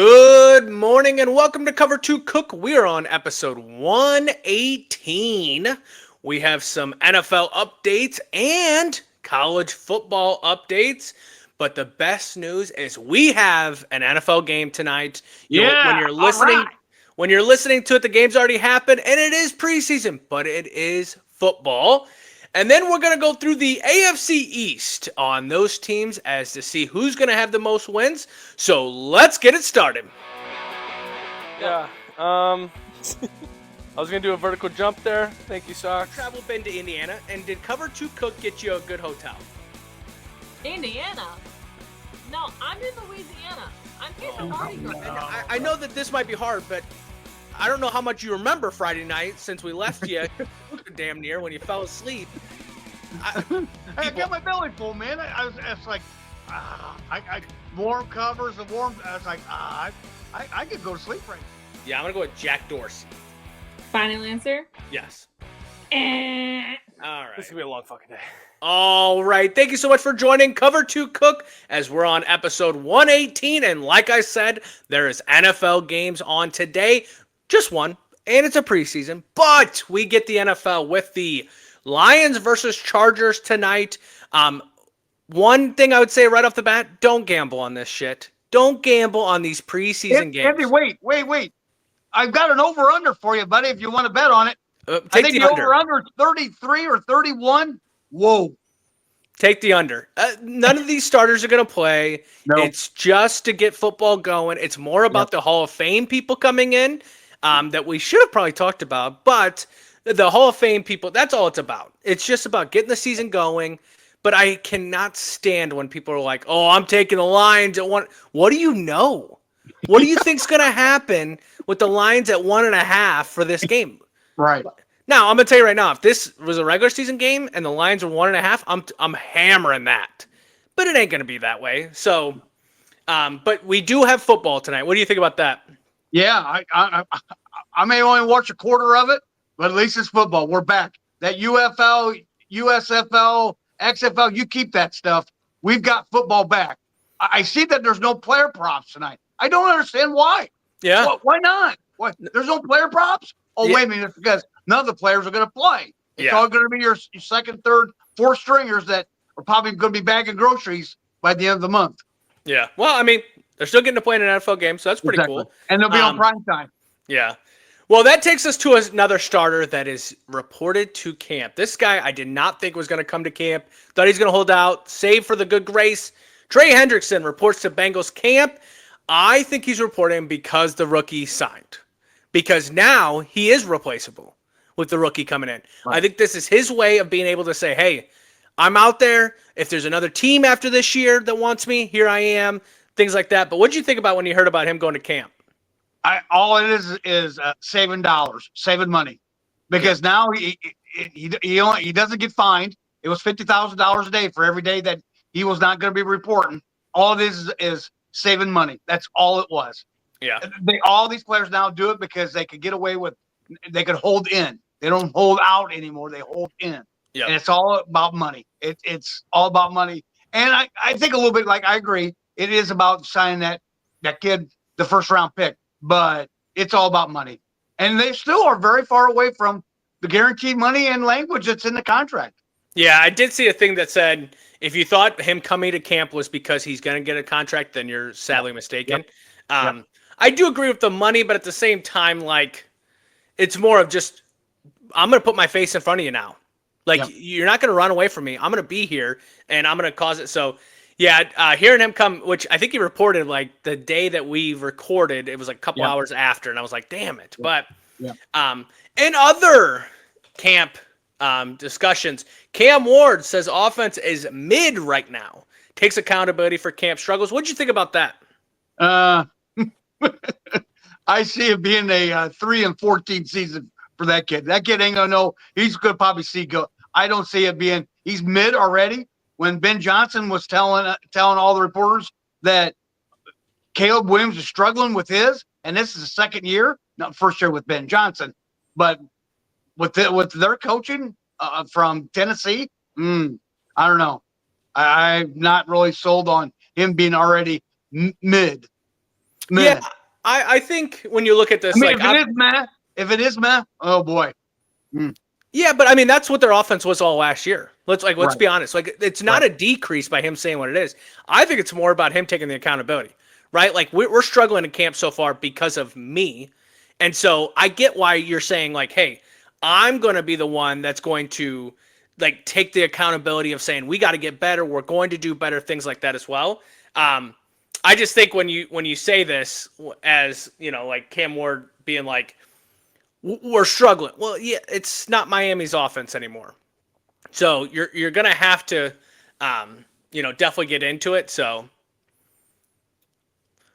Good morning and welcome to Cover 2 Cook. We are on episode 118. We have some NFL updates and college football updates. But the best news is we have an NFL game tonight. When Yeah, you're all listening, right. when you're listening to it, the game's already happened and it is preseason, but it is football. And then we're going to go through the AFC East on those teams as to see who's going to have the most wins. So let's get it started. Yeah. I was gonna do a vertical jump there. Thank you, Socks. Travel been to Indiana, and did Cover 2 Cook get you a good hotel? Indiana? No, I'm in Louisiana. I'm here for Mardi Gras. And I know that this might be hard, but I don't know how much you remember Friday night since we left you damn near when you fell asleep. I got my belly full, man. I was like, I warm covers and warm. I was like, I could go to sleep right now. Yeah, I'm going to go with Jack Dorsey. Final answer? Yes. All right. This is gonna be a long fucking day. All right. Thank you so much for joining Cover 2 Cook as we're on episode 118. And like I said, there is NFL games on today. Just one. And it's a preseason. But we get the NFL with the Lions versus Chargers tonight. One thing I would say right off the bat, don't gamble on this shit. Don't gamble on these preseason games. Andy, wait. I've got an over-under for you, buddy, if you want to bet on it. I think the over-under is 33 or 31. Whoa. Take the under. None of these starters are going to play. No. It's just to get football going. It's more about the Hall of Fame people coming in that we should have probably talked about. But the Hall of Fame people, that's all it's about. It's just about getting the season going. But I cannot stand when people are like, oh, I'm taking the Lions at one. What do you know? What do you think's going to happen with the Lions at 1.5 for this game? Right. Now, I'm going to tell you right now, if this was a regular season game and the Lions were 1.5, I'm hammering that. But it ain't going to be that way. So, but we do have football tonight. What do you think about that? Yeah, I may only watch a quarter of it, but at least it's football. We're back. That UFL, USFL, XFL, you keep that stuff. We've got football back. I see that there's no player props tonight. I don't understand why. Yeah. Why not? What? There's no player props? Oh, Yeah. wait a minute. It's because none of the players are going to play. It's all going to be your second, third, fourth stringers that are probably going to be bagging groceries by the end of the month. Yeah. Well, I mean, they're still getting to play in an NFL game, so that's pretty cool. And they'll be on prime time. Yeah. Well, that takes us to another starter that is reported to camp. This guy I did not think was going to come to camp. Thought he's going to hold out, save for the good grace. Trey Hendrickson reports to Bengals camp. I think he's reporting because the rookie signed. Because now he is replaceable with the rookie coming in. Right. I think this is his way of being able to say, hey, I'm out there. If there's another team after this year that wants me, here I am. Things like that. But what did you think about when you heard about him going to camp? All it is saving dollars, saving money. Because now he doesn't get fined. It was $50,000 a day for every day that he was not going to be reporting. All it is saving money. That's all it was. Yeah. All these players now do it because they could get away with. They could hold in. They don't hold out anymore. They hold in. Yeah. And it's all about money. It's all about money. And I think a little bit like I agree. It is about signing that kid, the first round pick. But it's all about money. And they still are very far away from the guaranteed money and language that's in the contract. Yeah, I did see a thing that said if you thought him coming to camp was because he's going to get a contract, then you're sadly mistaken. Yep. I do agree with the money, but at the same time, like, it's more of just, I'm going to put my face in front of you now. Like, you're not going to run away from me. I'm going to be here, and I'm going to cause it. So, yeah, hearing him come, which I think he reported, like, the day that we recorded, it was like a couple hours after, and I was like, damn it. But in other camp discussions, Cam Ward says offense is mid right now. Takes accountability for camp struggles. What did you think about that? I see it being a 3-14 season for that kid. That kid ain't gonna know. He's gonna probably see go. I don't see it being. He's mid already. When Ben Johnson was telling all the reporters that Caleb Williams is struggling with his, and this is the second year, not first year with Ben Johnson, but with their coaching from Tennessee, I don't know. I'm not really sold on him being already mid. meh. Yeah, I think when you look at this, I mean, like, if it is meh, oh boy. yeah, but I mean that's what their offense was all last year. Let's Right. be honest. Like, it's not Right. a decrease by him saying what it is. I think it's more about him taking the accountability, right? Like, we're struggling in camp so far because of me, and so I get why you're saying, like, hey, I'm going to be the one that's going to, like, take the accountability of saying we got to get better. We're going to do better, things like that as well. I just think when you say this, as you know, like Cam Ward being like, we're struggling. Well, yeah, it's not Miami's offense anymore. So you're gonna have to, definitely get into it. So,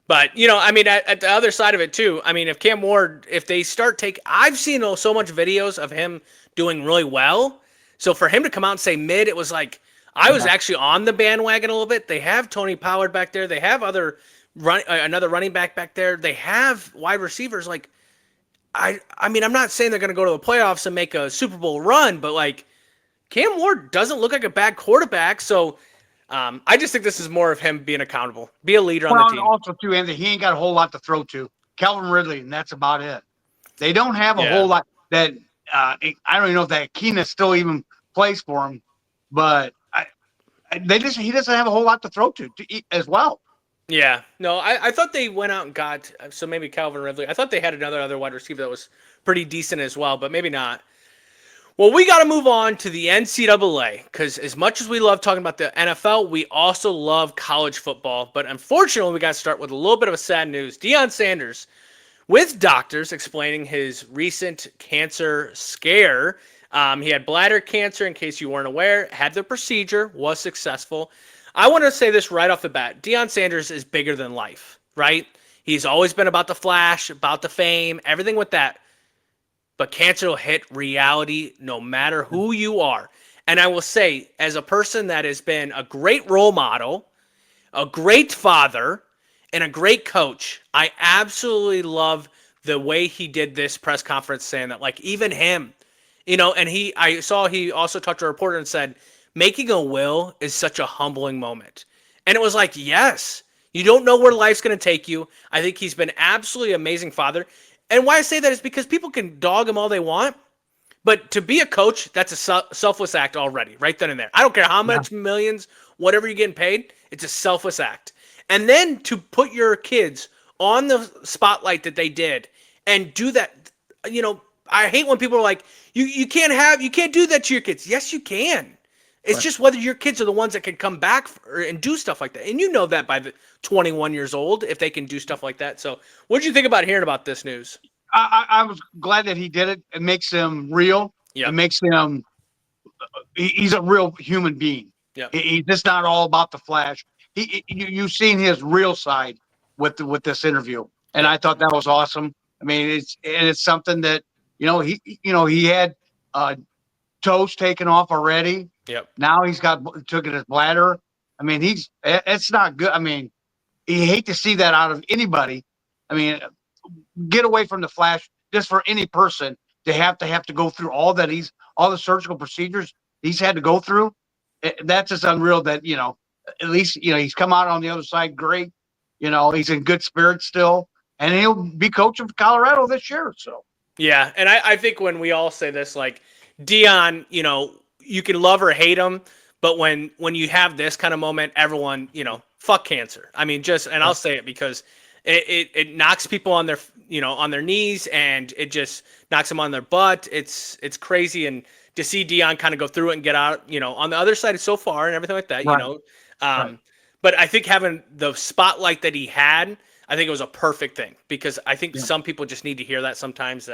but I mean, at the other side of it too. I mean, if Cam Ward, if they start I've seen so much videos of him doing really well. So for him to come out and say mid, it was like I was actually on the bandwagon a little bit. They have Tony Pollard back there. They have another running back there. They have wide receivers like. I mean, I'm not saying they're going to go to the playoffs and make a Super Bowl run, but like Cam Ward doesn't look like a bad quarterback. So I just think this is more of him being accountable, be a leader on the team. Also, too, Anthony, he ain't got a whole lot to throw to. Calvin Ridley, and that's about it. They don't have a whole lot that I don't even know if that Keenan still even plays for him, but he doesn't have a whole lot to throw to as well. Yeah, no, I thought they went out and got, so maybe Calvin Ridley. I thought they had another wide receiver that was pretty decent as well, but maybe not. Well, we got to move on to the NCAA because as much as we love talking about the NFL, we also love college football. But unfortunately, we got to start with a little bit of a sad news. Deion Sanders, with doctors explaining his recent cancer scare. He had bladder cancer, in case you weren't aware, had the procedure, was successful. I want to say this right off the bat. Deion Sanders is bigger than life, right? He's always been about the flash, about the fame, everything with that. But cancer will hit reality no matter who you are. And I will say, as a person that has been a great role model, a great father, and a great coach, I absolutely love the way he did this press conference saying that, like, even him, and I saw he also talked to a reporter and said, making a will is such a humbling moment. And it was like, yes, you don't know where life's going to take you. I think he's been absolutely amazing father. And why I say that is because people can dog him all they want, but to be a coach, that's a selfless act already, right then and there. I don't care how much millions, whatever you're getting paid, it's a selfless act. And then to put your kids on the spotlight that they did and do that, I hate when people are like, you can't do that to your kids. Yes, you can. It's just whether your kids are the ones that can come back and do stuff like that. And you know that by the 21 years old, if they can do stuff like that. So what did you think about hearing about this news? I was glad that he did it. It makes him real. Yep. It makes him he's a real human being. Yep. He's just not all about the flash. You've seen his real side with this interview. And I thought that was awesome. I mean, it's something that, he had toes taken off already. Yep. Now he's took his bladder. I mean, it's not good. I mean, you hate to see that out of anybody. I mean, get away from the flash just for any person to have to go through all the surgical procedures he's had to go through. That's just unreal that, at least, he's come out on the other side great. He's in good spirits still, and he'll be coaching for Colorado this year. So, yeah. And I think when we all say this, like Deion, you can love or hate him, but when you have this kind of moment, everyone, fuck cancer. I mean, and I'll say it because it knocks people on their, on their knees, and it just knocks them on their butt. It's crazy. And to see Deion kind of go through it and get out, on the other side so far and everything like that, Right. But I think having the spotlight that he had, I think it was a perfect thing because I think some people just need to hear that sometimes.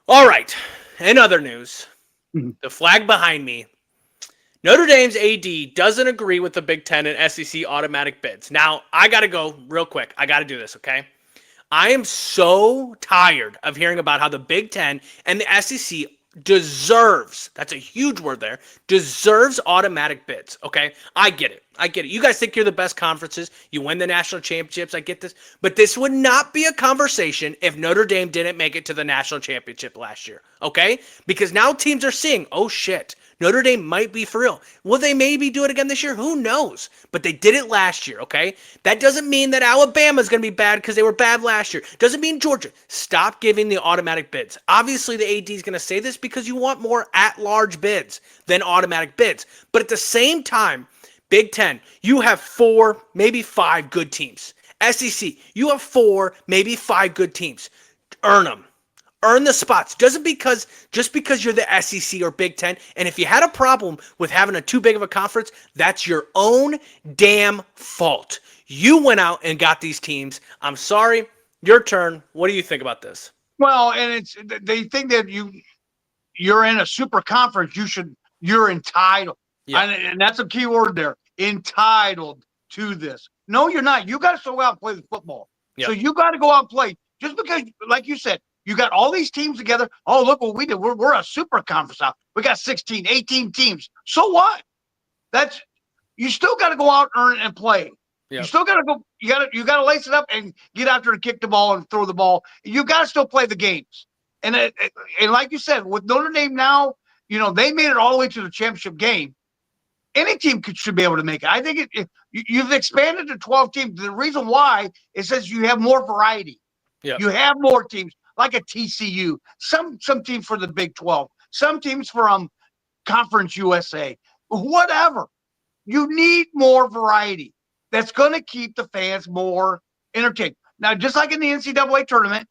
All right. In other news, the flag behind me, Notre Dame's AD doesn't agree with the Big Ten and SEC automatic bids. Now, I got to go real quick. I got to do this, okay? I am so tired of hearing about how the Big Ten and the SEC deserves, that's a huge word there, deserves automatic bids, okay? I get it. I get it. You guys think you're the best conferences. You win the national championships. I get this. But this would not be a conversation if Notre Dame didn't make it to the national championship last year. Okay? Because now teams are seeing, oh shit, Notre Dame might be for real. Will they maybe do it again this year? Who knows? But they did it last year, okay? That doesn't mean that Alabama's going to be bad because they were bad last year. Doesn't mean Georgia. Stop giving the automatic bids. Obviously, the AD is going to say this because you want more at-large bids than automatic bids. But at the same time, Big Ten, you have 4, maybe 5 good teams. SEC, you have 4, maybe 5 good teams. Earn them. Earn the spots. Just because you're the SEC or Big Ten, and if you had a problem with having a too big of a conference, that's your own damn fault. You went out and got these teams. I'm sorry. Your turn. What do you think about this? Well, and they think that you're in a super conference. You're entitled. Yeah. And that's a key word there. Entitled to this. No, you're not. You got to still go out and play the football. Yeah. So you got to go out and play. Just because, like you said, you got all these teams together. Oh, look what we did. We're a super conference out. We got 16, 18 teams. So what? You still got to go out, earn, and play. Yep. You still got to go. You got to lace it up and get out there and kick the ball and throw the ball. You got to still play the games. And like you said, with Notre Dame now, they made it all the way to the championship game. Any team should be able to make it. I think you've expanded to 12 teams. The reason why is says you have more variety. Yep. You have more teams like a TCU, some teams for the Big 12, some teams from Conference USA, whatever. You need more variety. That's going to keep the fans more entertained. Now, just like in the NCAA tournament,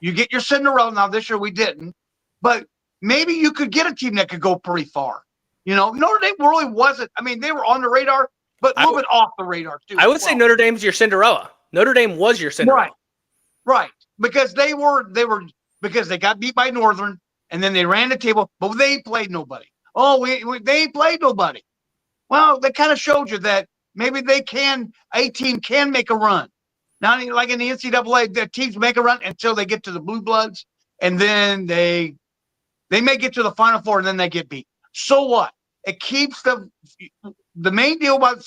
you get your Cinderella. Now, this year we didn't, but maybe you could get a team that could go pretty far. Notre Dame really wasn't. I mean, they were on the radar, but a little bit off the radar, too. I would say Notre Dame's your Cinderella. Notre Dame was your Cinderella. Right. Because they because they got beat by Northern, and then they ran the table, but they played nobody. Oh, they played nobody. Well, they kind of showed you that maybe a team can make a run. Now, like in the NCAA, the teams make a run until they get to the Blue Bloods, and then they may get to the Final Four, and then they get beat. So what? It keeps the main deal about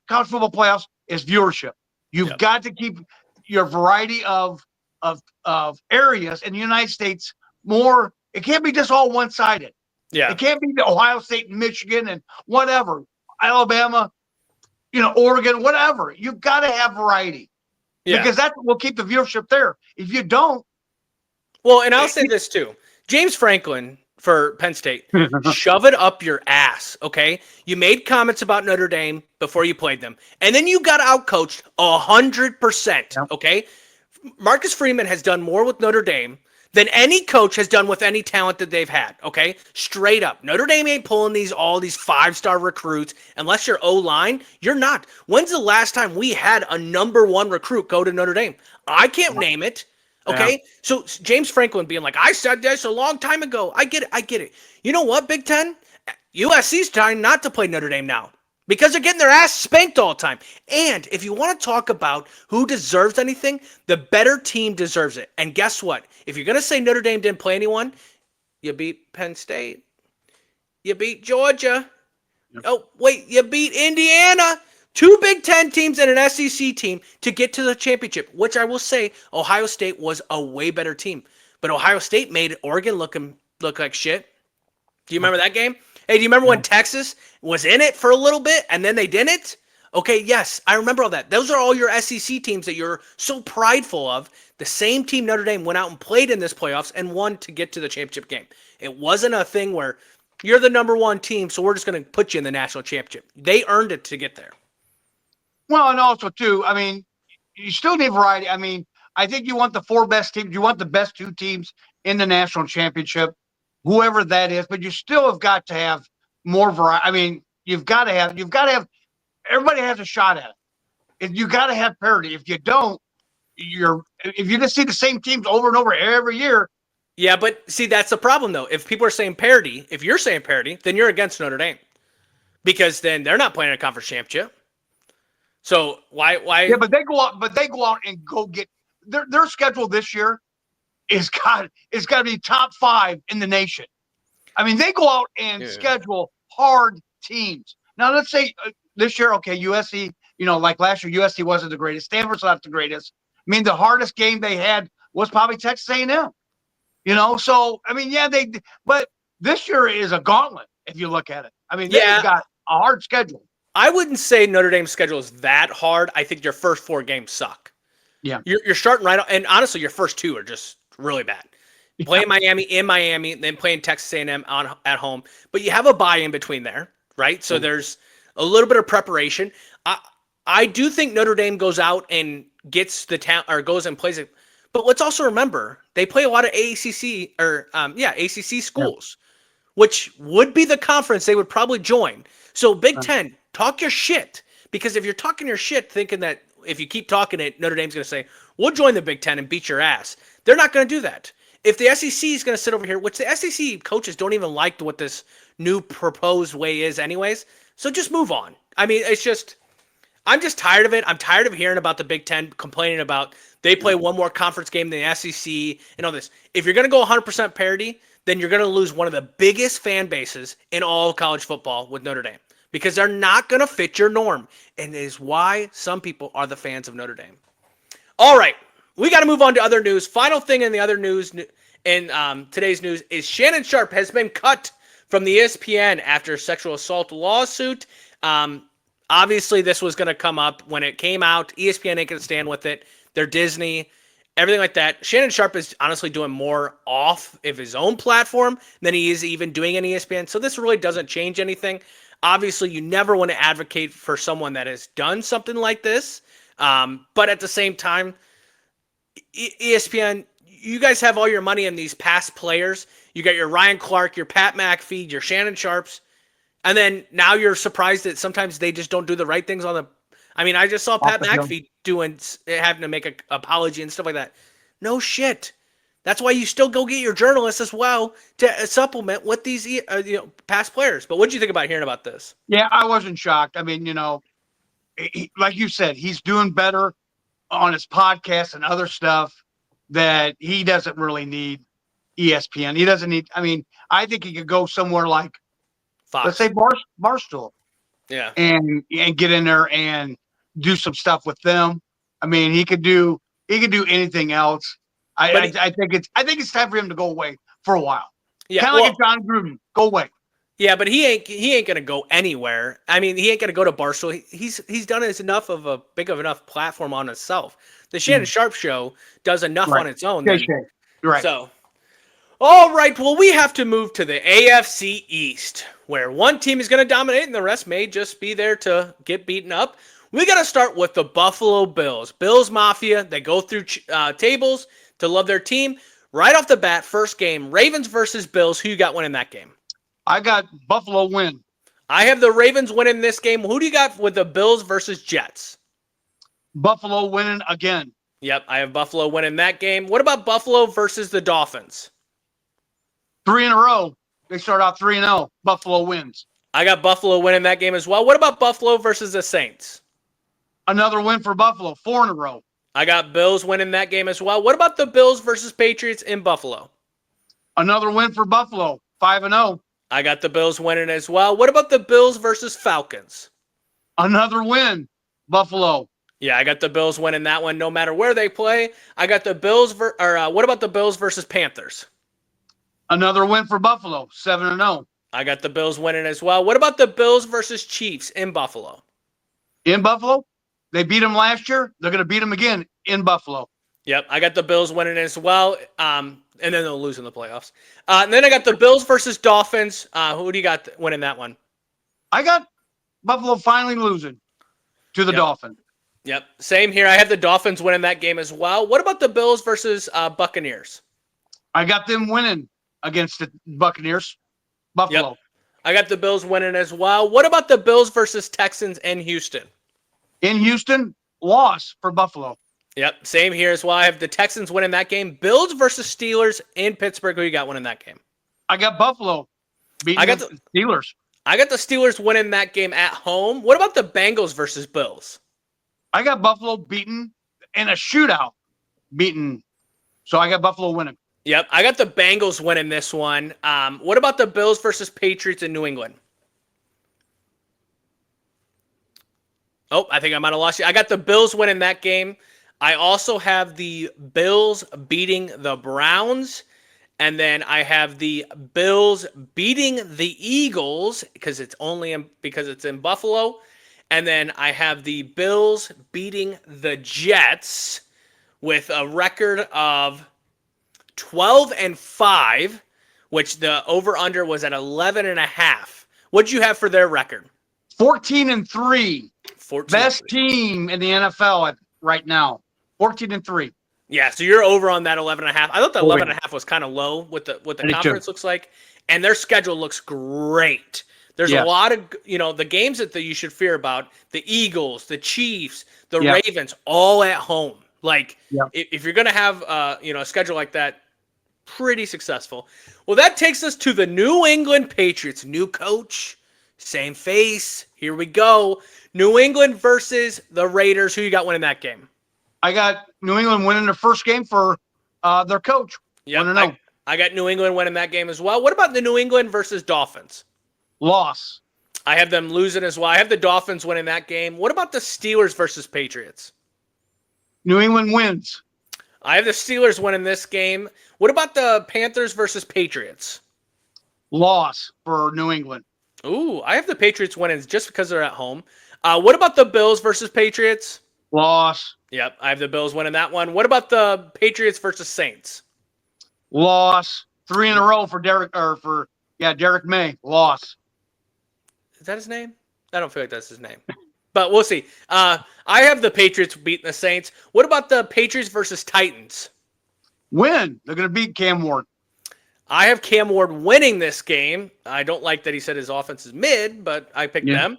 college football playoffs is viewership. You've got to keep your variety of areas in the United States more. It can't be just all one-sided. Yeah. It can't be the Ohio State and Michigan and whatever, Alabama, Oregon, whatever. You've got to have variety. Yeah. Because that will keep the viewership there. If you don't. Well, and I'll say this too. James Franklin for Penn State, shove it up your ass, okay? You made comments about Notre Dame before you played them, and then you got outcoached 100%, okay? Marcus Freeman has done more with Notre Dame than any coach has done with any talent that they've had, okay? Straight up. Notre Dame ain't pulling all these 5-star recruits unless you're O-line. You're not. When's the last time we had a number 1 recruit go to Notre Dame? I can't name it. Okay, yeah. So James Franklin being like, I said this a long time ago. I get it. You know what, Big Ten? USC's trying not to play Notre Dame now because they're getting their ass spanked all the time. And if you want to talk about who deserves anything, the better team deserves it. And guess what? If you're going to say Notre Dame didn't play anyone, you beat Penn State. You beat Georgia. Yep. Oh, wait, you beat Indiana. 2 Big Ten teams and an SEC team to get to the championship, which I will say Ohio State was a way better team. But Ohio State made Oregon look like shit. Do you remember that game? Hey, do you remember when Texas was in it for a little bit and then they didn't? Okay, yes, I remember all that. Those are all your SEC teams that you're so prideful of. The same team Notre Dame went out and played in this playoffs and won to get to the championship game. It wasn't a thing where you're the number 1 team, so we're just going to put you in the national championship. They earned it to get there. Well, and also, too, I mean, you still need variety. I mean, I think you want the 4 best teams. You want the best 2 teams in the national championship, whoever that is. But you still have got to have more variety. I mean, you've got to have. Everybody has a shot at it. You got to have parity. If you don't, if you just see the same teams over and over every year. Yeah, but see, that's the problem, though. If people are saying parity, if you're saying parity, then you're against Notre Dame because then they're not playing a conference championship. So why? Yeah, but they go out and go get their schedule this year is got to be top 5 in the nation. I mean, they go out and schedule hard teams. Now, let's say this year, okay, USC, like last year, USC wasn't the greatest. Stanford's not the greatest. I mean, the hardest game they had was probably Texas A&M. So I mean, yeah, but this year is a gauntlet if you look at it. I mean, they've got a hard schedule. I wouldn't say Notre Dame's schedule is that hard. I think your first 4 games suck. Yeah. You're starting right off, and honestly, your first 2 are just really bad. Playing Miami in Miami, then playing Texas A&M at home. But you have a bye in between there, right? So there's a little bit of preparation. I do think Notre Dame goes out and gets the talent, or goes and plays it. But let's also remember they play a lot of ACC schools, which would be the conference they would probably join. So Big Ten, talk your shit, because if you're talking your shit, thinking that if you keep talking it, Notre Dame's going to say we'll join the Big Ten and beat your ass. They're not going to do that. If the SEC is going to sit over here, which the SEC coaches don't even like what this new proposed way is, anyways. So just move on. I mean, I'm just tired of it. I'm tired of hearing about the Big Ten complaining about they play one more conference game than the SEC and all this. If you're going to go 100% parity, then you're going to lose one of the biggest fan bases in all of college football with Notre Dame, because they're not going to fit your norm. And it is why some people are the fans of Notre Dame. All right, we got to move on to other news. Final thing in the other news, in today's news, is Shannon Sharpe has been cut from the ESPN after sexual assault lawsuit. Obviously, this was going to come up when it came out. ESPN ain't going to stand with it. They're Disney, everything like that. Shannon Sharpe is honestly doing more off of his own platform than he is even doing in ESPN. So this really doesn't change anything. Obviously, you never want to advocate for someone that has done something like this. But at the same time, ESPN, you guys have all your money in these past players. You got your Ryan Clark, your Pat McAfee, your Shannon Sharps. And then now you're surprised that sometimes they just don't do the right things on the. I mean, I just saw Pat McAfee having to make an apology and stuff like that. No shit. That's why you still go get your journalists as well to supplement with these past players. But what did you think about hearing about this? Yeah, I wasn't shocked. I mean, like you said, he's doing better on his podcast and other stuff that he doesn't really need ESPN. He doesn't need. I mean, I think he could go somewhere like, Fox. let's say Barstool. Yeah. And get in there and do some stuff with them. I mean, he could do anything else. I think it's time for him to go away for a while. Yeah. Kind of like a John Gruden. Go away. Yeah, but he ain't gonna go anywhere. I mean, he ain't gonna go to Barstool. He's done enough of a big of enough platform on himself. The Shannon Sharpe show does enough on its own. Right. So, all right. Well, we have to move to the AFC East, where one team is going to dominate and the rest may just be there to get beaten up. We got to start with the Buffalo Bills. Bills Mafia, they go through tables to love their team. Right off the bat, first game, Ravens versus Bills. Who you got winning that game? I got Buffalo win. I have the Ravens winning this game. Who do you got with the Bills versus Jets? Buffalo winning again. Yep, I have Buffalo winning that game. What about Buffalo versus the Dolphins? 3 in a row. They start out 3-0. Buffalo wins. I got Buffalo winning that game as well. What about Buffalo versus the Saints? Another win for Buffalo. 4 in a row. I got Bills winning that game as well. What about the Bills versus Patriots in Buffalo? Another win for Buffalo. 5-0. I got the Bills winning as well. What about the Bills versus Falcons? Another win. Buffalo. Yeah, I got the Bills winning that one no matter where they play. I got the Bills what about the Bills versus Panthers? Another win for Buffalo, 7-0. I got the Bills winning as well. What about the Bills versus Chiefs in Buffalo? In Buffalo? They beat them last year. They're going to beat them again in Buffalo. Yep, I got the Bills winning as well. And then they'll lose in the playoffs. And then I got the Bills versus Dolphins. Who do you got winning that one? I got Buffalo finally losing to the Dolphins. Yep, same here. I have the Dolphins winning that game as well. What about the Bills versus Buccaneers? I got them winning against the Buccaneers. Buffalo. Yep. I got the Bills winning as well. What about the Bills versus Texans in Houston? In Houston, loss for Buffalo. Yep, same here as well. I have the Texans winning that game. Bills versus Steelers in Pittsburgh. Who you got winning that game? I got Buffalo beating the Steelers. I got the Steelers winning that game at home. What about the Bengals versus Bills? I got Buffalo beaten in a shootout. So I got Buffalo winning. Yep, I got the Bengals winning this one. What about the Bills versus Patriots in New England? Oh, I think I might have lost you. I got the Bills winning that game. I also have the Bills beating the Browns. And then I have the Bills beating the Eagles because it's in Buffalo. And then I have the Bills beating the Jets with a record of 12-5, which the over-under was at 11.5. What'd you have for their record? 14-3. 14. Best team in the NFL right now. 14-3. Yeah, so you're over on that 11.5. I thought the Oh, yeah. 11.5 was kind of low what the Me conference too. looks like, and their schedule looks great. There's Yeah. a lot of the games that you should fear about: the Eagles, the Chiefs, the Yeah. Ravens, all at home. Like Yeah. if you're gonna have a schedule like that, pretty successful. Well, that takes us to the New England Patriots. New coach, same face. Here we go. New England versus the Raiders. Who you got winning that game? I got New England winning their first game for their coach. Yep, 1-0. I got New England winning that game as well. What about the New England versus Dolphins? Loss. I have them losing as well. I have the Dolphins winning that game. What about the Steelers versus Patriots? New England wins. I have the Steelers winning this game. What about the Panthers versus Patriots? Loss for New England. Ooh, I have the Patriots winning just because they're at home. What about the Bills versus Patriots? Loss. Yep, I have the Bills winning that one. What about the Patriots versus Saints? Loss. 3 in a row for Derek May. Loss. Is that his name? I don't feel like that's his name. But we'll see. I have the Patriots beating the Saints. What about the Patriots versus Titans? Win. They're going to beat Cam Ward. I have Cam Ward winning this game. I don't like that he said his offense is mid, but I picked them.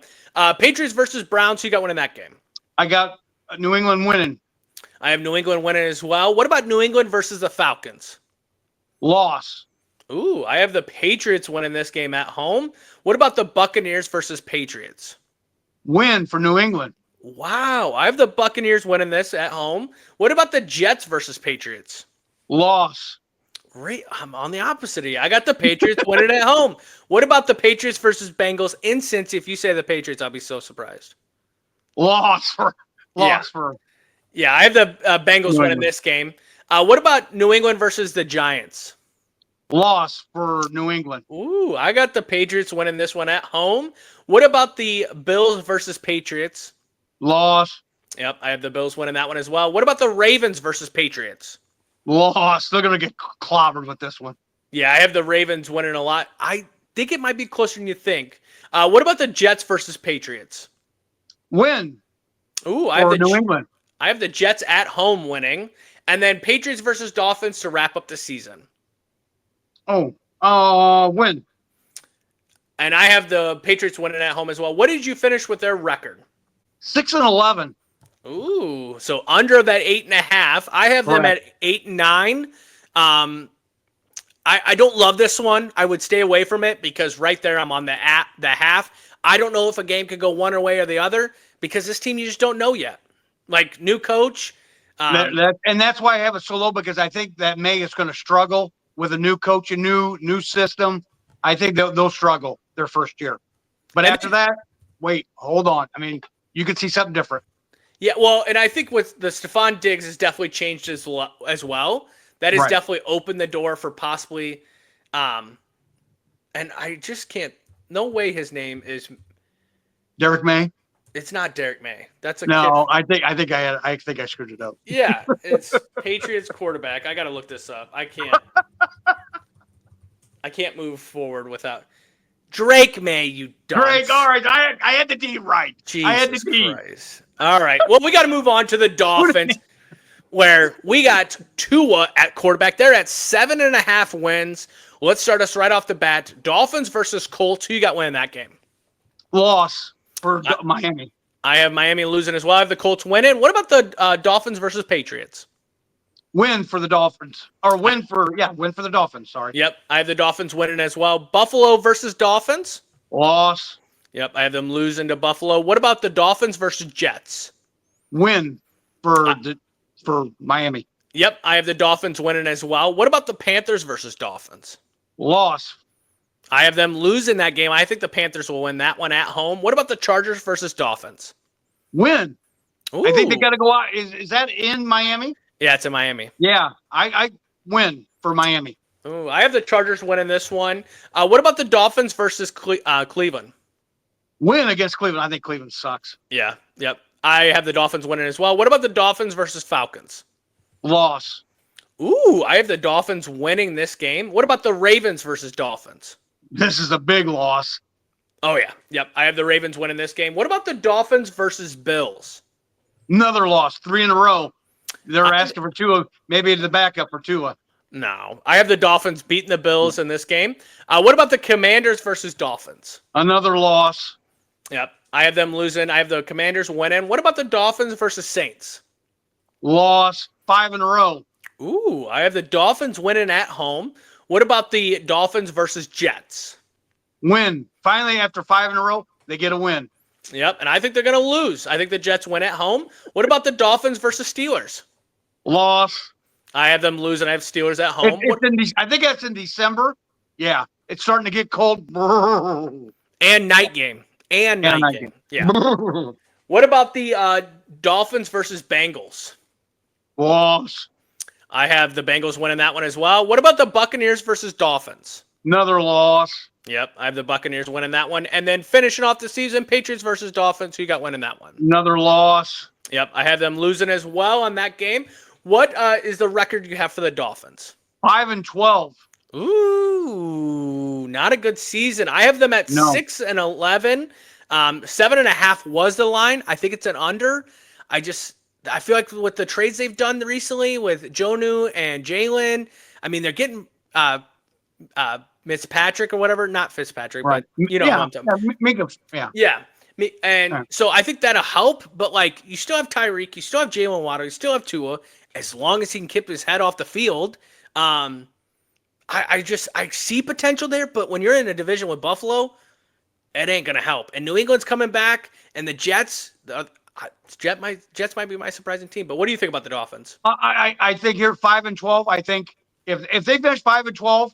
Patriots versus Browns. Who you got winning that game? I got New England winning. I have New England winning as well. What about New England versus the Falcons? Loss. Ooh, I have the Patriots winning this game at home. What about the Buccaneers versus Patriots? Win for New England. Wow, I have the Buccaneers winning this at home. What about the Jets versus Patriots? Loss. Great. I'm on the opposite of you. I got the Patriots winning at home. What about the Patriots versus Bengals in Cincy? If you say the Patriots, I'll be so surprised. Loss for. Yeah, I have the Bengals winning this game. What about New England versus the Giants? Loss for New England. Ooh, I got the Patriots winning this one at home. What about the Bills versus Patriots? Loss. Yep, I have the Bills winning that one as well. What about the Ravens versus Patriots? Loss. They're going to get clobbered with this one. Yeah, I have the Ravens winning a lot. I think it might be closer than you think. What about the Jets versus Patriots? Win. Ooh, I have New England. I have the Jets at home winning, and then Patriots versus Dolphins to wrap up the season. Win. And I have the Patriots winning at home as well. What did you finish with their record? 6-11. Ooh, so under that 8.5. I have them at 8-9. I don't love this one. I would stay away from it because right there I'm on the half. I don't know if a game could go one way or the other because this team you just don't know yet. Like new coach. And that's why I have it so low because I think that May is going to struggle with a new coach, a new system. I think they'll struggle their first year. But after that, wait, hold on. I mean, you could see something different. Yeah, well, and I think with the Stephon Diggs has definitely changed as well. That has definitely opened the door for possibly, and I just can't. No way his name is Derek May. It's not Derek May. That's a no. kid. I think I screwed it up. Yeah, it's Patriots quarterback. I got to look this up. I can't move forward without Drake May. You dunce. Drake. All right, I had the D right. Jesus I had the D. Christ. All right. Well, we got to move on to the Dolphins, where we got Tua at quarterback. They're at 7.5 wins. Let's start us right off the bat. Dolphins versus Colts. Who you got winning that game? Loss for Miami. I have Miami losing as well. I have the Colts winning. What about the Dolphins versus Patriots? Win for the Dolphins. Or win for the Dolphins. Sorry. Yep. I have the Dolphins winning as well. Buffalo versus Dolphins? Loss. Yep. I have them losing to Buffalo. What about the Dolphins versus Jets? Win for Miami. Yep. I have the Dolphins winning as well. What about the Panthers versus Dolphins? Loss. I have them losing that game. I think the Panthers will win that one at home. What about the Chargers versus Dolphins? Win. I think they Ooh. got to go out. Is that in Miami? Yeah, it's in Miami. Yeah, I win for Miami. Ooh, I have the Chargers winning this one. What about the Dolphins versus Cleveland? Win against Cleveland. I think Cleveland sucks. Yeah, yep. I have the Dolphins winning as well. What about the Dolphins versus Falcons? Loss. Ooh, I have the Dolphins winning this game. What about the Ravens versus Dolphins? This is a big loss. Oh, yeah. Yep. I have the Ravens winning this game. What about the Dolphins versus Bills? Another loss. 3 in a row. They're asking for Tua. Maybe the backup for Tua. No. I have the Dolphins beating the Bills in this game. What about the Commanders versus Dolphins? Another loss. Yep. I have them losing. I have the Commanders winning. What about the Dolphins versus Saints? Loss. 5 in a row. Ooh, I have the Dolphins winning at home. What about the Dolphins versus Jets? Win. Finally, after 5 in a row, they get a win. Yep, and I think they're going to lose. I think the Jets win at home. What about the Dolphins versus Steelers? Loss. I have them losing. I have Steelers at home. I think that's in December. Yeah, it's starting to get cold. And night game. And night game. Yeah. What about the Dolphins versus Bengals? Loss. I have the Bengals winning that one as well. What about the Buccaneers versus Dolphins? Another loss. Yep, I have the Buccaneers winning that one. And then finishing off the season, Patriots versus Dolphins. Who you got winning that one? Another loss. Yep, I have them losing as well on that game. What is the record you have for the Dolphins? 5-12. Ooh, not a good season. I have them at 6-11. 7.5 was the line. I think it's an under. I feel like with the trades they've done recently with Jonnu and Jalen, I mean, they're getting Fitzpatrick or whatever, not Fitzpatrick, Right. but you know what I'm talking about. Yeah. So I think that'll help, but like you still have Tyreek, you still have Jalen Waddle, you still have Tua, as long as he can keep his head off the field. I see potential there, but when you're in a division with Buffalo, it ain't gonna help. And New England's coming back, and the Jets, Jets might be my surprising team. But what do you think about the Dolphins? I think here 5-12. I think if they finish 5-12,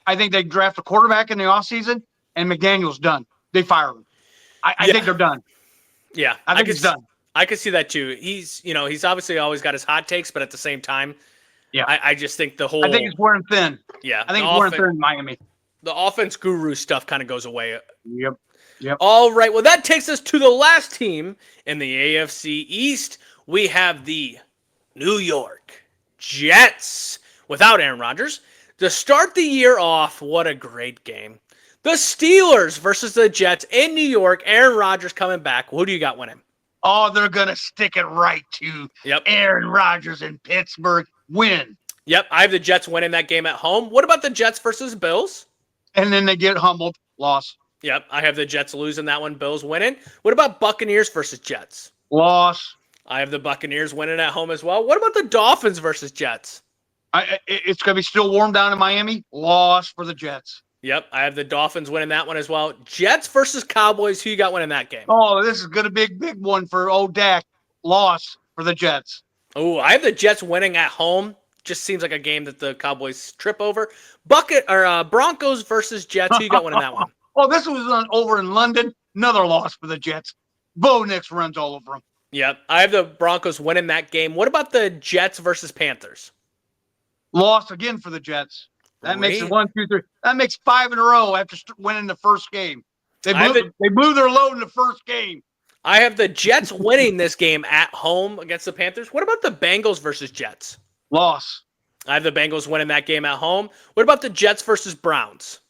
I think they draft a quarterback in the offseason, and McDaniel's done. They fire him. I think they're done. Yeah, I think he's done. I could see that too. He's obviously always got his hot takes, but at the same time, yeah, I just think the whole. I think it's wearing thin. Yeah, I think it's wearing thin in Miami. The offense guru stuff kind of goes away. Yep. All right. Well, that takes us to the last team in the AFC East. We have the New York Jets without Aaron Rodgers. To start the year off, what a great game. The Steelers versus the Jets in New York. Aaron Rodgers coming back. Who do you got winning? Oh, they're going to stick it right to Aaron Rodgers in Pittsburgh. Win. Yep, I have the Jets winning that game at home. What about the Jets versus Bills? And then they get humbled. Loss. Yep, I have the Jets losing that one. Bills winning. What about Buccaneers versus Jets? Loss. I have the Buccaneers winning at home as well. What about the Dolphins versus Jets? It's going to be still warm down in Miami. Loss for the Jets. Yep, I have the Dolphins winning that one as well. Jets versus Cowboys. Who you got winning that game? Oh, this is going to be a big one for Dak. Loss for the Jets. Oh, I have the Jets winning at home. Just seems like a game that the Cowboys trip over. Broncos versus Jets. Who you got winning that one? Oh, this was over in London. Another loss for the Jets. Bo Nix runs all over them. Yep, I have the Broncos winning that game. What about the Jets versus Panthers? Loss again for the Jets. That makes it 1, 2, 3. That makes 5 in a row after winning the first game. They blew their load in the first game. I have the Jets winning this game at home against the Panthers. What about the Bengals versus Jets? Loss. I have the Bengals winning that game at home. What about the Jets versus Browns?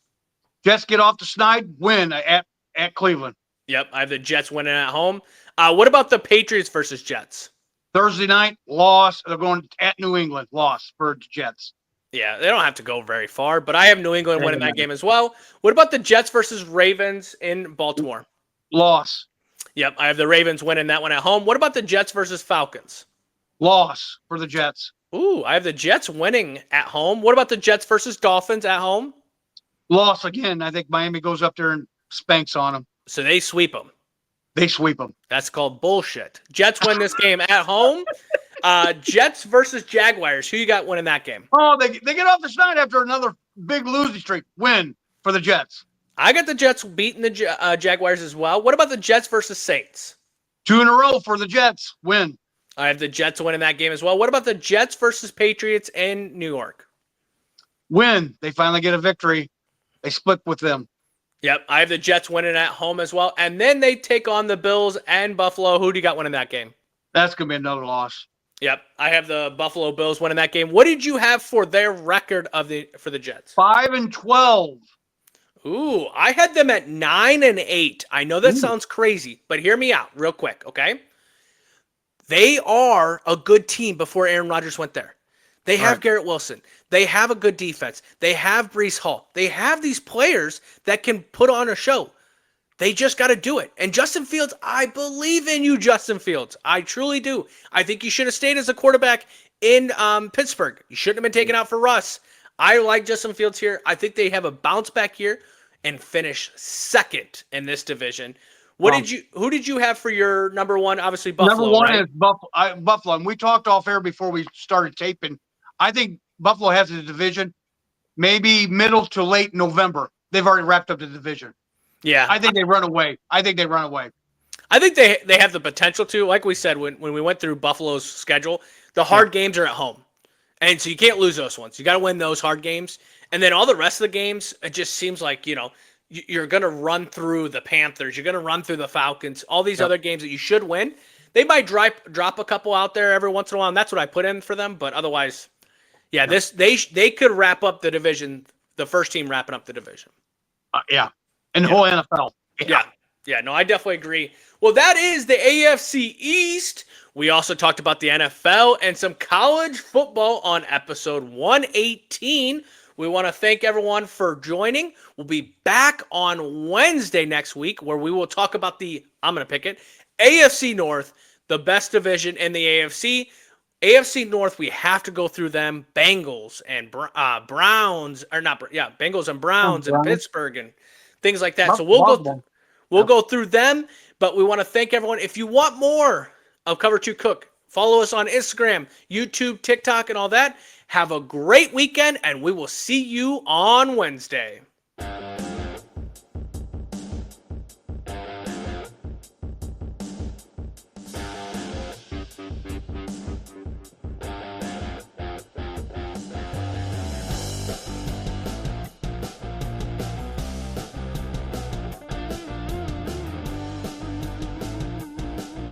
Jets get off the snide, win at Cleveland. Yep, I have the Jets winning at home. What about the Patriots versus Jets? Thursday night, loss. They're going at New England, loss for the Jets. Yeah, they don't have to go very far, but I have New England winning that game as well. What about the Jets versus Ravens in Baltimore? Loss. Yep, I have the Ravens winning that one at home. What about the Jets versus Falcons? Loss for the Jets. Ooh, I have the Jets winning at home. What about the Jets versus Dolphins at home? Loss again. I think Miami goes up there and spanks on them. So they sweep them. They sweep them. That's called bullshit. Jets win this game at home. Jets versus Jaguars. Who you got winning that game? Oh, they get off the snide after another big losing streak. Win for the Jets. I got the Jets beating the Jaguars as well. What about the Jets versus Saints? 2 in a row for the Jets. Win. I have the Jets winning that game as well. What about the Jets versus Patriots in New York? Win. They finally get a victory. They split with them. Yep, I have the Jets winning at home as well. And then they take on the Bills and Buffalo. Who do you got winning that game? That's going to be another loss. Yep, I have the Buffalo Bills winning that game. What did you have for their record for the Jets? 5-12. Ooh, I had them at 9-8. I know that sounds crazy, but hear me out real quick, okay? They are a good team before Aaron Rodgers went there. They have Garrett Wilson. They have a good defense. They have Breece Hall. They have these players that can put on a show. They just got to do it. And Justin Fields, I believe in you, Justin Fields. I truly do. I think you should have stayed as a quarterback in Pittsburgh. You shouldn't have been taken out for Russ. I like Justin Fields here. I think they have a bounce back here and finish second in this division. Who did you have for your number one? Obviously, Buffalo. Number one right? is Buffalo. And we talked off air before we started taping. I think Buffalo has the division maybe middle to late November. They've already wrapped up the division. Yeah. I think they run away. I think they have the potential to. Like we said, when we went through Buffalo's schedule, the hard games are at home. And so you can't lose those ones. You got to win those hard games. And then all the rest of the games, it just seems like, you're going to run through the Panthers. You're going to run through the Falcons. All these other games that you should win. They might drop a couple out there every once in a while, and that's what I put in for them. But otherwise, they could wrap up the division, the first team wrapping up the division. And the whole NFL. Yeah, no, I definitely agree. Well, that is the AFC East. We also talked about the NFL and some college football on episode 118. We want to thank everyone for joining. We'll be back on Wednesday next week where we will talk about I'm going to pick it, AFC North, the best division in the AFC. AFC North, we have to go through them. Bengals and Browns, or not, Bengals and Browns and Pittsburgh and things like that. So we'll go through them, but we want to thank everyone. If you want more of Cover 2 Cook, follow us on Instagram, YouTube, TikTok, and all that. Have a great weekend, and we will see you on Wednesday.